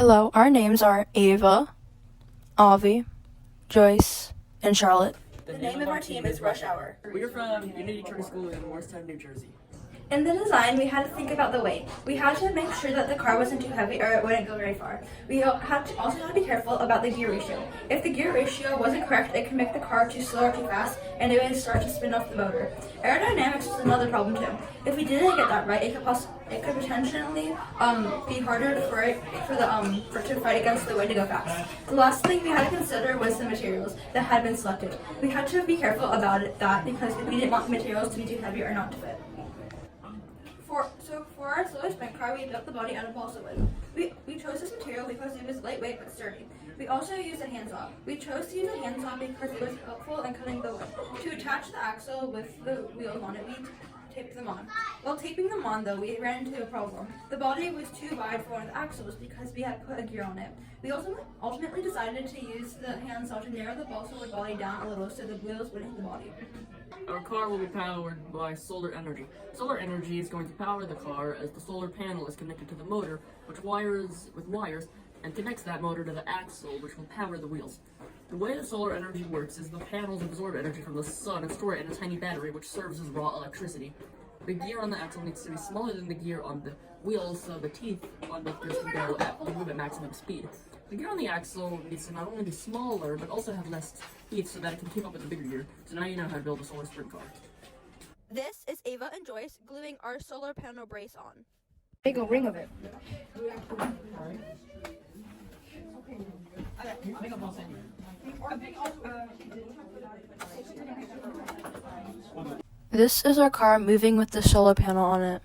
Hello, our names are Ava, Avi, Joyce, and Charlotte. The name of our team is Rush Hour. We are from Unity Charter School in Morristown, New Jersey. In the design, we had to think about the weight. We had to make sure that the car wasn't too heavy or it wouldn't go very far. We had to be careful about the gear ratio. If the gear ratio wasn't correct, it could make the car too slow or too fast, and it would start to spin off the motor. Aerodynamics was another problem too. If we didn't get that right, it could potentially be harder for it to fight against the wind to go fast. The last thing we had to consider was the materials that had been selected. We had to be careful about that because we didn't want the materials to be too heavy or not to fit. For our slow sprint car, we built the body out of balsa wood. We chose this material because it was lightweight but sturdy. We also used a handsaw. We chose to use a handsaw because it was helpful in cutting the wood. To attach the axle with the wheels on it, we taped them on. While taping them on, though, we ran into a problem. The body was too wide for one of the axles because we had put a gear on it. We also ultimately decided to use the handsaw to narrow the balsa wood body down a little so the wheels wouldn't hit the body. Our car will be powered by solar energy. Solar energy is going to power the car as the solar panel is connected to the motor, which wires and connects that motor to the axle, which will power the wheels. The way the solar energy works is the panels absorb energy from the sun and store it in a tiny battery, which serves as raw electricity. The gear on the axle needs to be smaller than the gear on the wheels, so the teeth on the gears can move at maximum speed. The gear on the axle needs to not only be smaller, but also have less teeth so that it can keep up with the bigger gear. So now you know how to build a solar sprint car. This is Ava and Joyce gluing our solar panel brace on. Make a ring of it. This is our car moving with the solar panel on it.